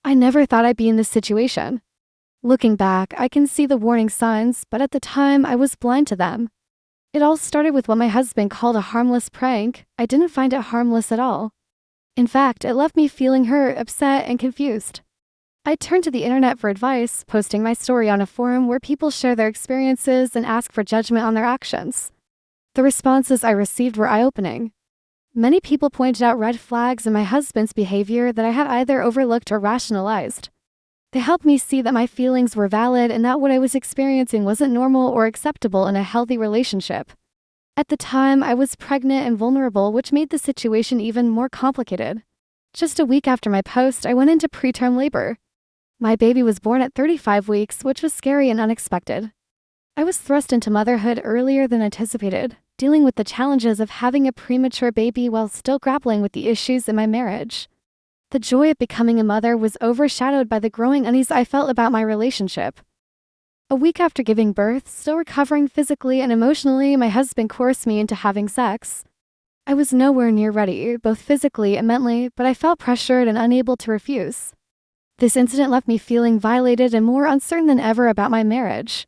I never thought I'd be in this situation. Looking back, I can see the warning signs, but at the time, I was blind to them. It all started with what my husband called a harmless prank. I didn't find it harmless at all. In fact, it left me feeling hurt, upset, and confused. I turned to the internet for advice, posting my story on a forum where people share their experiences and ask for judgment on their actions. The responses I received were eye-opening. Many people pointed out red flags in my husband's behavior that I had either overlooked or rationalized. They helped me see that my feelings were valid and that what I was experiencing wasn't normal or acceptable in a healthy relationship. At the time, I was pregnant and vulnerable, which made the situation even more complicated. Just a week after my post, I went into preterm labor. My baby was born at 35 weeks, which was scary and unexpected. I was thrust into motherhood earlier than anticipated, dealing with the challenges of having a premature baby while still grappling with the issues in my marriage. The joy of becoming a mother was overshadowed by the growing unease I felt about my relationship. A week after giving birth, still recovering physically and emotionally, my husband coerced me into having sex. I was nowhere near ready, both physically and mentally, but I felt pressured and unable to refuse. This incident left me feeling violated and more uncertain than ever about my marriage.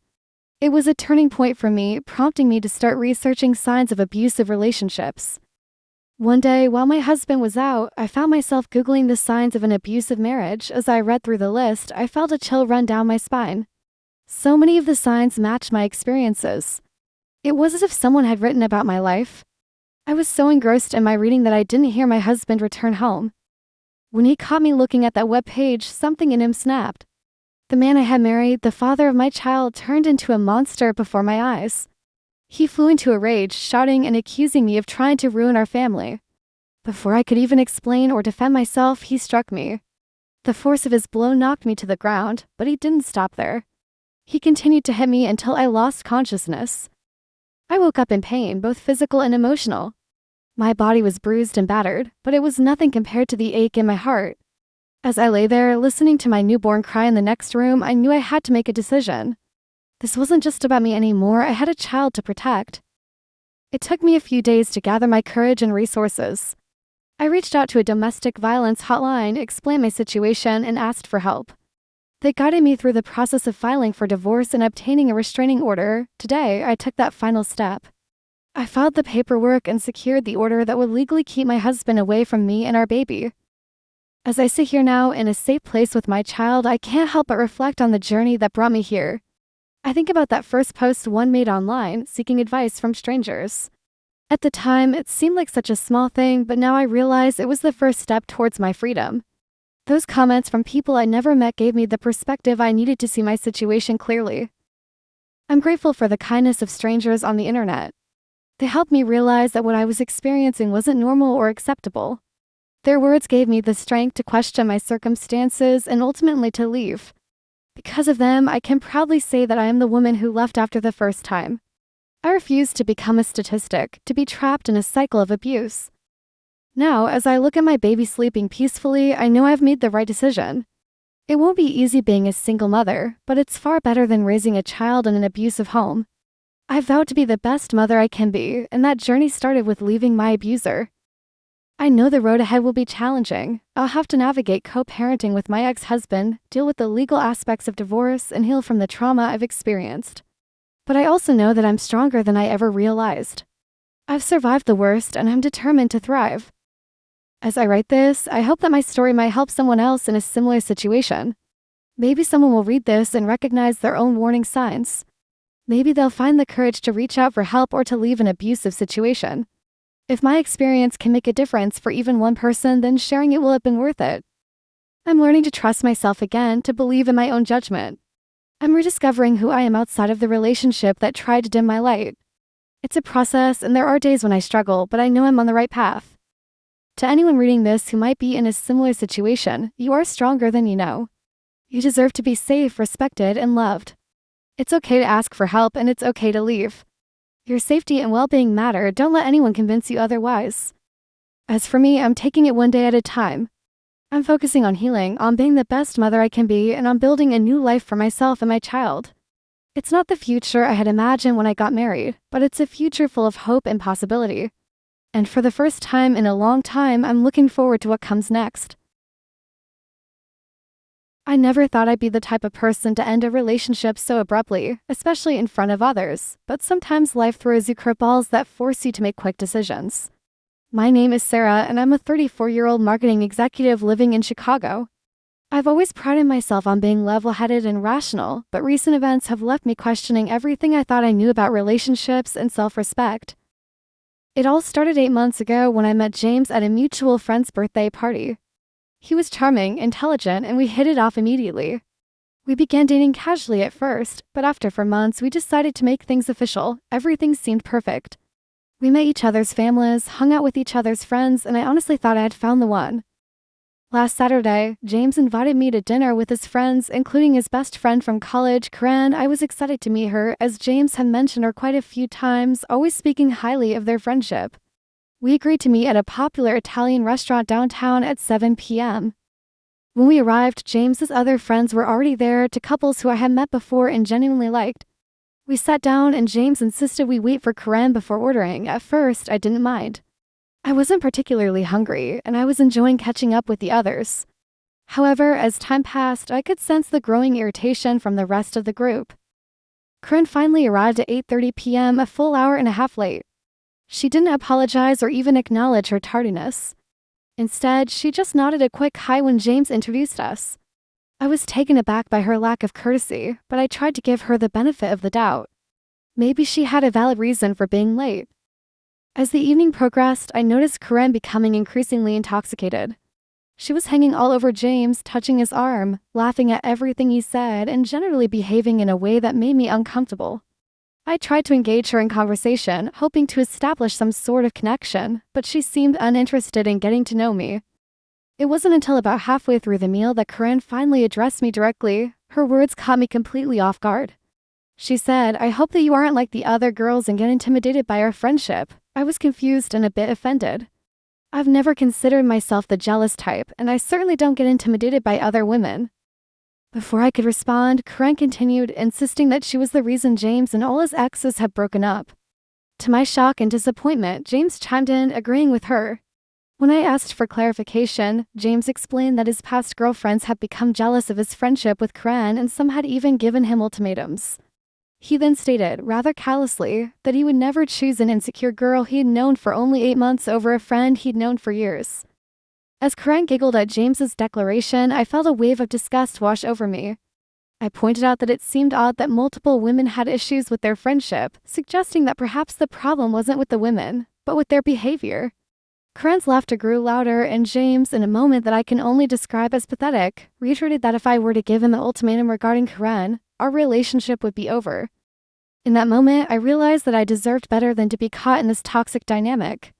It was a turning point for me, prompting me to start researching signs of abusive relationships. One day, while my husband was out, I found myself Googling the signs of an abusive marriage. As I read through the list, I felt a chill run down my spine. So many of the signs matched my experiences. It was as if someone had written about my life. I was so engrossed in my reading that I didn't hear my husband return home. When he caught me looking at that webpage, something in him snapped. The man I had married, the father of my child, turned into a monster before my eyes. He flew into a rage, shouting and accusing me of trying to ruin our family. Before I could even explain or defend myself, he struck me. The force of his blow knocked me to the ground, but he didn't stop there. He continued to hit me until I lost consciousness. I woke up in pain, both physical and emotional. My body was bruised and battered, but it was nothing compared to the ache in my heart. As I lay there, listening to my newborn cry in the next room, I knew I had to make a decision. This wasn't just about me anymore, I had a child to protect. It took me a few days to gather my courage and resources. I reached out to a domestic violence hotline, explained my situation, and asked for help. They guided me through the process of filing for divorce and obtaining a restraining order. Today, I took that final step. I filed the paperwork and secured the order that would legally keep my husband away from me and our baby. As I sit here now in a safe place with my child, I can't help but reflect on the journey that brought me here. I think about that first post one made online, seeking advice from strangers. At the time, it seemed like such a small thing, but now I realize it was the first step towards my freedom. Those comments from people I never met gave me the perspective I needed to see my situation clearly. I'm grateful for the kindness of strangers on the internet. They helped me realize that what I was experiencing wasn't normal or acceptable. Their words gave me the strength to question my circumstances and ultimately to leave. Because of them, I can proudly say that I am the woman who left after the first time. I refused to become a statistic, to be trapped in a cycle of abuse. Now, as I look at my baby sleeping peacefully, I know I've made the right decision. It won't be easy being a single mother, but it's far better than raising a child in an abusive home. I vowed to be the best mother I can be, and that journey started with leaving my abuser. I know the road ahead will be challenging. I'll have to navigate co-parenting with my ex-husband, deal with the legal aspects of divorce, and heal from the trauma I've experienced. But I also know that I'm stronger than I ever realized. I've survived the worst, and I'm determined to thrive. As I write this, I hope that my story might help someone else in a similar situation. Maybe someone will read this and recognize their own warning signs. Maybe they'll find the courage to reach out for help or to leave an abusive situation. If my experience can make a difference for even one person, then sharing it will have been worth it. I'm learning to trust myself again, to believe in my own judgment. I'm rediscovering who I am outside of the relationship that tried to dim my light. It's a process, and there are days when I struggle, but I know I'm on the right path. To anyone reading this who might be in a similar situation, you are stronger than you know. You deserve to be safe, respected, and loved. It's okay to ask for help, and it's okay to leave. Your safety and well-being matter. Don't let anyone convince you otherwise. As for me, I'm taking it one day at a time. I'm focusing on healing, on being the best mother I can be, and on building a new life for myself and my child. It's not the future I had imagined when I got married, but it's a future full of hope and possibility. And for the first time in a long time, I'm looking forward to what comes next. I never thought I'd be the type of person to end a relationship so abruptly, especially in front of others, but sometimes life throws you curveballs that force you to make quick decisions. My name is Sarah, and I'm a 34-year-old marketing executive living in Chicago. I've always prided myself on being level-headed and rational, but recent events have left me questioning everything I thought I knew about relationships and self-respect. It all started 8 months ago when I met James at a mutual friend's birthday party. He was charming, intelligent, and we hit it off immediately. We began dating casually at first, but after 4 months we decided to make things official. Everything seemed perfect. We met each other's families, hung out with each other's friends, and I honestly thought I had found the one. Last Saturday, James invited me to dinner with his friends, including his best friend from college, Corinne. I was excited to meet her, as James had mentioned her quite a few times, always speaking highly of their friendship. We agreed to meet at a popular Italian restaurant downtown at 7 p.m. When we arrived, James's other friends were already there, to couples who I had met before and genuinely liked. We sat down and James insisted we wait for Corinne before ordering. At first, I didn't mind. I wasn't particularly hungry, and I was enjoying catching up with the others. However, as time passed, I could sense the growing irritation from the rest of the group. Corinne finally arrived at 8:30 p.m., a full hour and a half late. She didn't apologize or even acknowledge her tardiness. Instead, she just nodded a quick hi when James introduced us. I was taken aback by her lack of courtesy, but I tried to give her the benefit of the doubt. Maybe she had a valid reason for being late. As the evening progressed, I noticed Corinne becoming increasingly intoxicated. She was hanging all over James, touching his arm, laughing at everything he said, and generally behaving in a way that made me uncomfortable. I tried to engage her in conversation, hoping to establish some sort of connection, but she seemed uninterested in getting to know me. It wasn't until about halfway through the meal that Corinne finally addressed me directly. Her words caught me completely off guard. She said, "I hope that you aren't like the other girls and get intimidated by our friendship." I was confused and a bit offended. I've never considered myself the jealous type, and I certainly don't get intimidated by other women. Before I could respond, Corinne continued, insisting that she was the reason James and all his exes had broken up. To my shock and disappointment, James chimed in, agreeing with her. When I asked for clarification, James explained that his past girlfriends had become jealous of his friendship with Corinne, and some had even given him ultimatums. He then stated, rather callously, that he would never choose an insecure girl he had known for only 8 months over a friend he'd known for years. As Corinne giggled at James's declaration, I felt a wave of disgust wash over me. I pointed out that it seemed odd that multiple women had issues with their friendship, suggesting that perhaps the problem wasn't with the women, but with their behavior. Corinne's laughter grew louder, and James, in a moment that I can only describe as pathetic, reiterated that if I were to give him an ultimatum regarding Corinne, our relationship would be over. In that moment, I realized that I deserved better than to be caught in this toxic dynamic.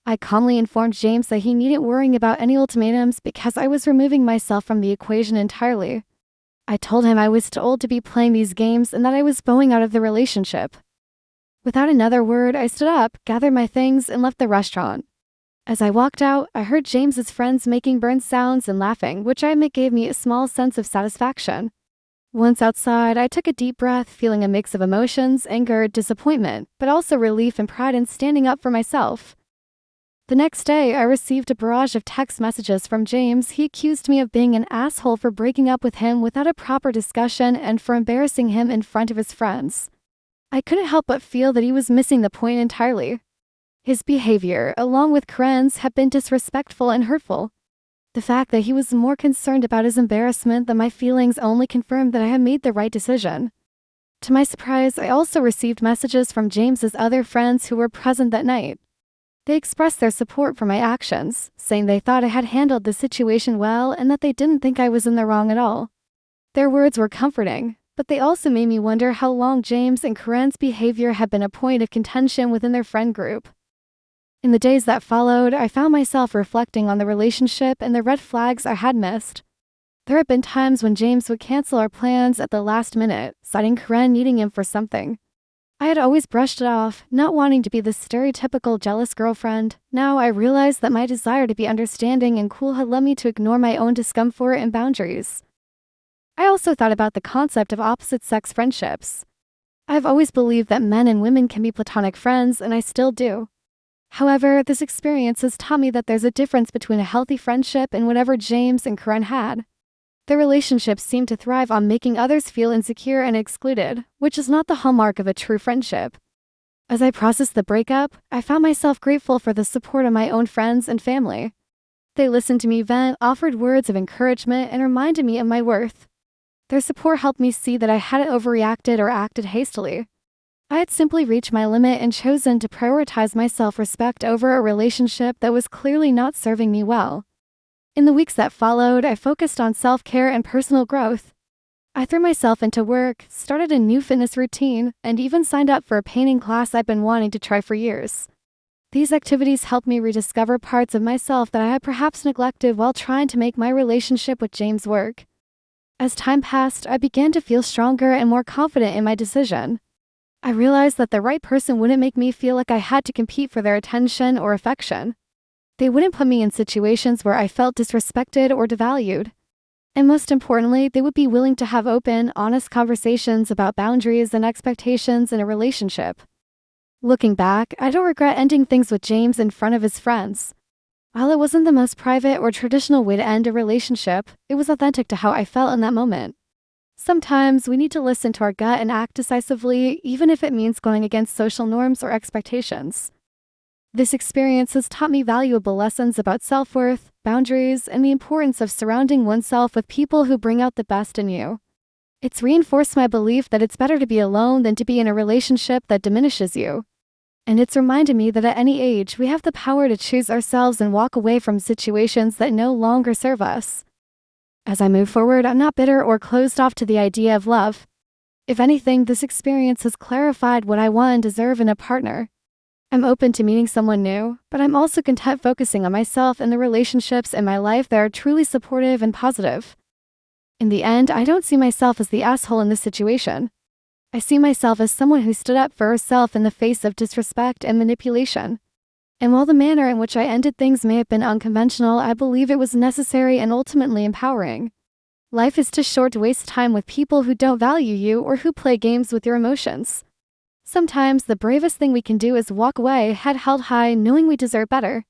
I calmly informed James that he needn't worry about any ultimatums because I was removing myself from the equation entirely. I told him I was too old to be playing these games and that I was bowing out of the relationship. Without another word, I stood up, gathered my things, and left the restaurant. As I walked out, I heard James's friends making burn sounds and laughing, which I admit gave me a small sense of satisfaction. Once outside, I took a deep breath, feeling a mix of emotions, anger, disappointment, but also relief and pride in standing up for myself. The next day, I received a barrage of text messages from James. He accused me of being an asshole for breaking up with him without a proper discussion and for embarrassing him in front of his friends. I couldn't help but feel that he was missing the point entirely. His behavior, along with Corinne's, had been disrespectful and hurtful. The fact that he was more concerned about his embarrassment than my feelings only confirmed that I had made the right decision. To my surprise, I also received messages from James's other friends who were present that night. They expressed their support for my actions, saying they thought I had handled the situation well and that they didn't think I was in the wrong at all. Their words were comforting, but they also made me wonder how long James and Corinne's behavior had been a point of contention within their friend group. In the days that followed, I found myself reflecting on the relationship and the red flags I had missed. There had been times when James would cancel our plans at the last minute, citing Corinne needing him for something. I had always brushed it off, not wanting to be the stereotypical jealous girlfriend. Now I realized that my desire to be understanding and cool had led me to ignore my own discomfort and boundaries. I also thought about the concept of opposite-sex friendships. I've always believed that men and women can be platonic friends, and I still do. However, this experience has taught me that there's a difference between a healthy friendship and whatever James and Corinne had. The relationships seemed to thrive on making others feel insecure and excluded, which is not the hallmark of a true friendship. As I processed the breakup, I found myself grateful for the support of my own friends and family. They listened to me vent, offered words of encouragement, and reminded me of my worth. Their support helped me see that I hadn't overreacted or acted hastily. I had simply reached my limit and chosen to prioritize my self-respect over a relationship that was clearly not serving me well. In the weeks that followed, I focused on self-care and personal growth. I threw myself into work, started a new fitness routine, and even signed up for a painting class I'd been wanting to try for years. These activities helped me rediscover parts of myself that I had perhaps neglected while trying to make my relationship with James work. As time passed, I began to feel stronger and more confident in my decision. I realized that the right person wouldn't make me feel like I had to compete for their attention or affection. They wouldn't put me in situations where I felt disrespected or devalued. And most importantly, they would be willing to have open, honest conversations about boundaries and expectations in a relationship. Looking back, I don't regret ending things with James in front of his friends. While it wasn't the most private or traditional way to end a relationship, it was authentic to how I felt in that moment. Sometimes we need to listen to our gut and act decisively, even if it means going against social norms or expectations. This experience has taught me valuable lessons about self-worth, boundaries, and the importance of surrounding oneself with people who bring out the best in you. It's reinforced my belief that it's better to be alone than to be in a relationship that diminishes you. And it's reminded me that at any age, we have the power to choose ourselves and walk away from situations that no longer serve us. As I move forward, I'm not bitter or closed off to the idea of love. If anything, this experience has clarified what I want and deserve in a partner. I'm open to meeting someone new, but I'm also content focusing on myself and the relationships in my life that are truly supportive and positive. In the end, I don't see myself as the asshole in this situation. I see myself as someone who stood up for herself in the face of disrespect and manipulation. And while the manner in which I ended things may have been unconventional, I believe it was necessary and ultimately empowering. Life is too short to waste time with people who don't value you or who play games with your emotions. Sometimes the bravest thing we can do is walk away, head held high, knowing we deserve better.